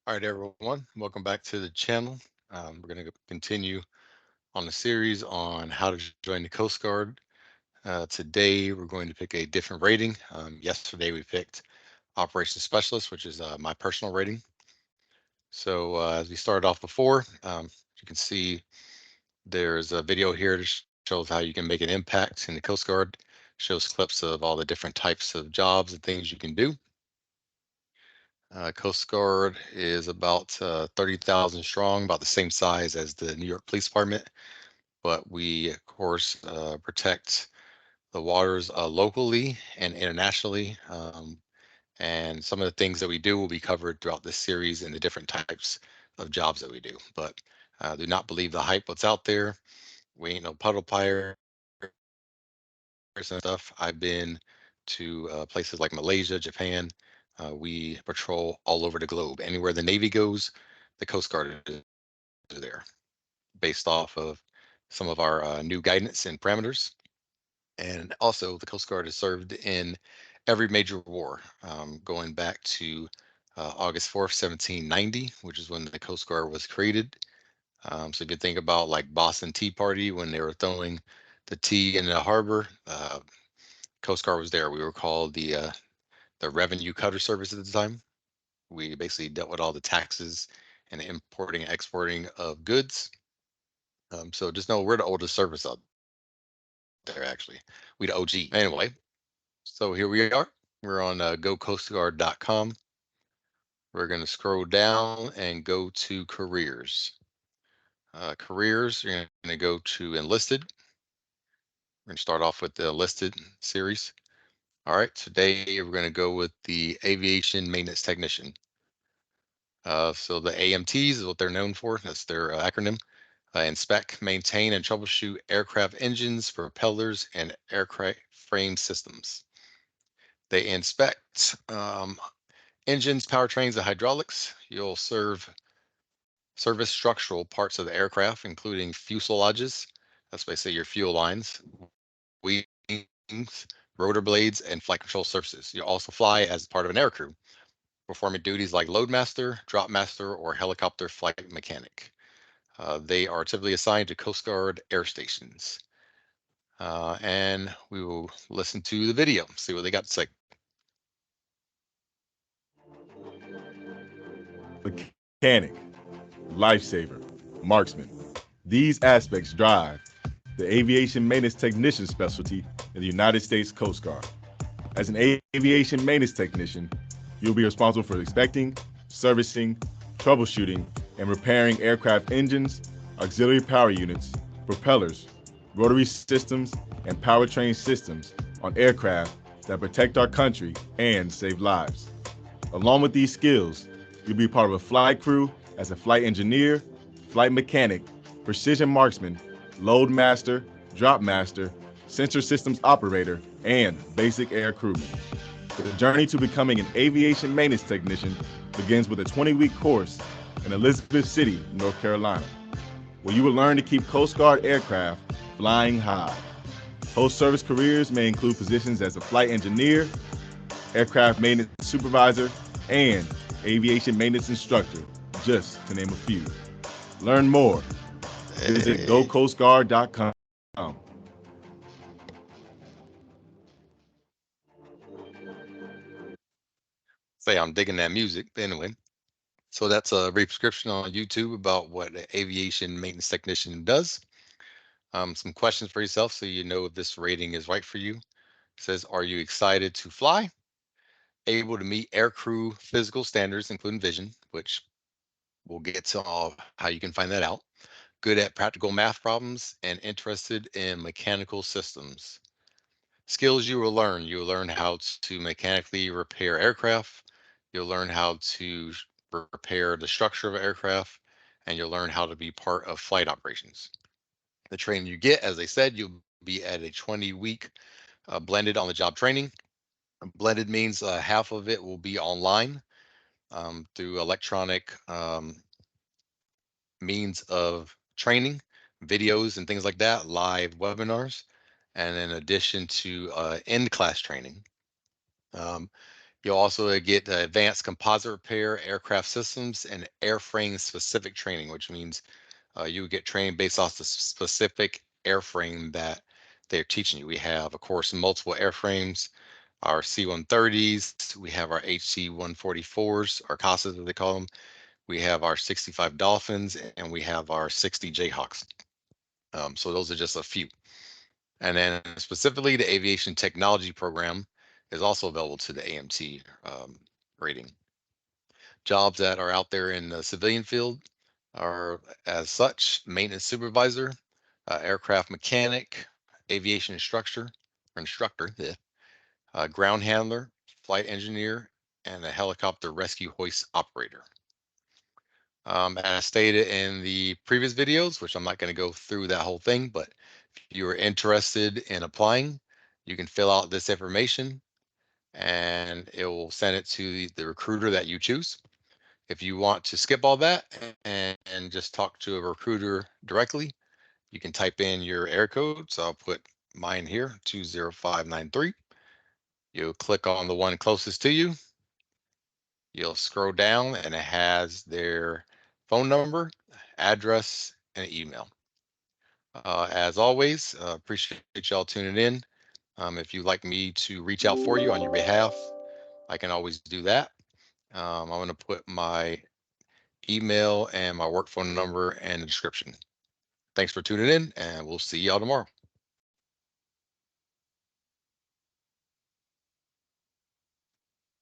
All right, everyone, welcome back to the channel. We're going to continue on the series on how to join the Coast Guard. Today, we're going to pick a different rating. Yesterday, we picked Operations Specialist, which is my personal rating. So as we started off before, you can see there's a video here that shows how you can make an impact in the Coast Guard, shows clips of all the different types of jobs and things you can do. Coast Guard is about 30,000 strong, about the same size as the New York Police Department, but we, of course, protect the waters locally and internationally. And some of the things that we do will be covered throughout this series and the different types of jobs that we do. But do not believe the hype what's out there. We ain't no puddle pirates and stuff. I've been to places like Malaysia, Japan. We patrol all over the globe. Anywhere the Navy goes, the Coast Guard is there, based off of some of our new guidance and parameters. And also, the Coast Guard has served in every major war, going back to August 4th, 1790, which is when the Coast Guard was created. So if you think about like Boston Tea Party, when they were throwing the tea in the harbor, Coast Guard was there. We were called the Revenue Cutter Service at the time. We basically dealt with all the taxes and importing and exporting of goods. So just know we're the oldest service out there, actually. We the OG. Anyway, so here we are. We're on gocoastguard.com. We're going to scroll down and go to careers. Careers, you're going to go to enlisted. We're going to start off with the enlisted series. All right, today we're going to go with the aviation maintenance technician. So the AMTs is what they're known for. That's their acronym. Inspect, maintain, and troubleshoot aircraft engines, propellers, and aircraft frame systems. They inspect engines, powertrains, and hydraulics. You'll service structural parts of the aircraft, including fuselages. That's basically your fuel lines, wings, rotor blades, and flight control surfaces. You'll also fly as part of an aircrew, performing duties like loadmaster, drop master, or helicopter flight mechanic. They are typically assigned to Coast Guard air stations. And we will listen to the video, see what they got to say. Mechanic, lifesaver, marksman. These aspects drive the aviation maintenance technician specialty in the United States Coast Guard. As an aviation maintenance technician, you'll be responsible for inspecting, servicing, troubleshooting, and repairing aircraft engines, auxiliary power units, propellers, rotary systems, and powertrain systems on aircraft that protect our country and save lives. Along with these skills, you'll be part of a flight crew as a flight engineer, flight mechanic, precision marksman, load master, drop master, sensor systems operator, and basic air crewman. The journey to becoming an aviation maintenance technician begins with a 20-week course in Elizabeth City, North Carolina, where you will learn to keep Coast Guard aircraft flying high. Post-service careers may include positions as a flight engineer, aircraft maintenance supervisor, and aviation maintenance instructor, just to name a few. Learn more. Visit gocoastguard.com. Say I'm digging that music. But anyway, so that's a brief description on YouTube about what an aviation maintenance technician does. Some questions for yourself so you know if this rating is right for you. It says, are you excited to fly? Able to meet aircrew physical standards, including vision, which we'll get to all how you can find that out. Good at practical math problems and interested in mechanical systems. Skills you will learn. You will learn how to mechanically repair aircraft. You'll learn how to repair the structure of an aircraft, and you'll learn how to be part of flight operations. The training you get, as I said, you'll be at a 20-week blended on the job training. Blended means half of it will be online through electronic means of training, videos and things like that, live webinars, and in addition to in-class training. Um, You'll also get advanced composite repair, aircraft systems, and airframe specific training, which means you get training based off the specific airframe that they're teaching you. We have, of course, multiple airframes, our C-130s, we have our HC-144s, or CASAs as they call them. We have our 65 Dolphins, and we have our 60 Jayhawks. So those are just a few. And then specifically, the aviation technology program is also available to the AMT rating. Jobs that are out there in the civilian field are, as such, maintenance supervisor, aircraft mechanic, aviation instructor, yeah, ground handler, flight engineer, and a helicopter rescue hoist operator. As stated in the previous videos, which I'm not going to go through that whole thing, but if you are interested in applying, you can fill out this information and it will send it to the recruiter that you choose. If you want to skip all that and just talk to a recruiter directly, you can type in your air code. So I'll put mine here, 20593. You'll click on the one closest to you. You'll scroll down and it has their phone number, address, and email. As always, appreciate y'all tuning in. If you'd like me to reach out for you on your behalf, I can always do that. I'm going to put my email and my work phone number in the description. Thanks for tuning in, and we'll see y'all tomorrow.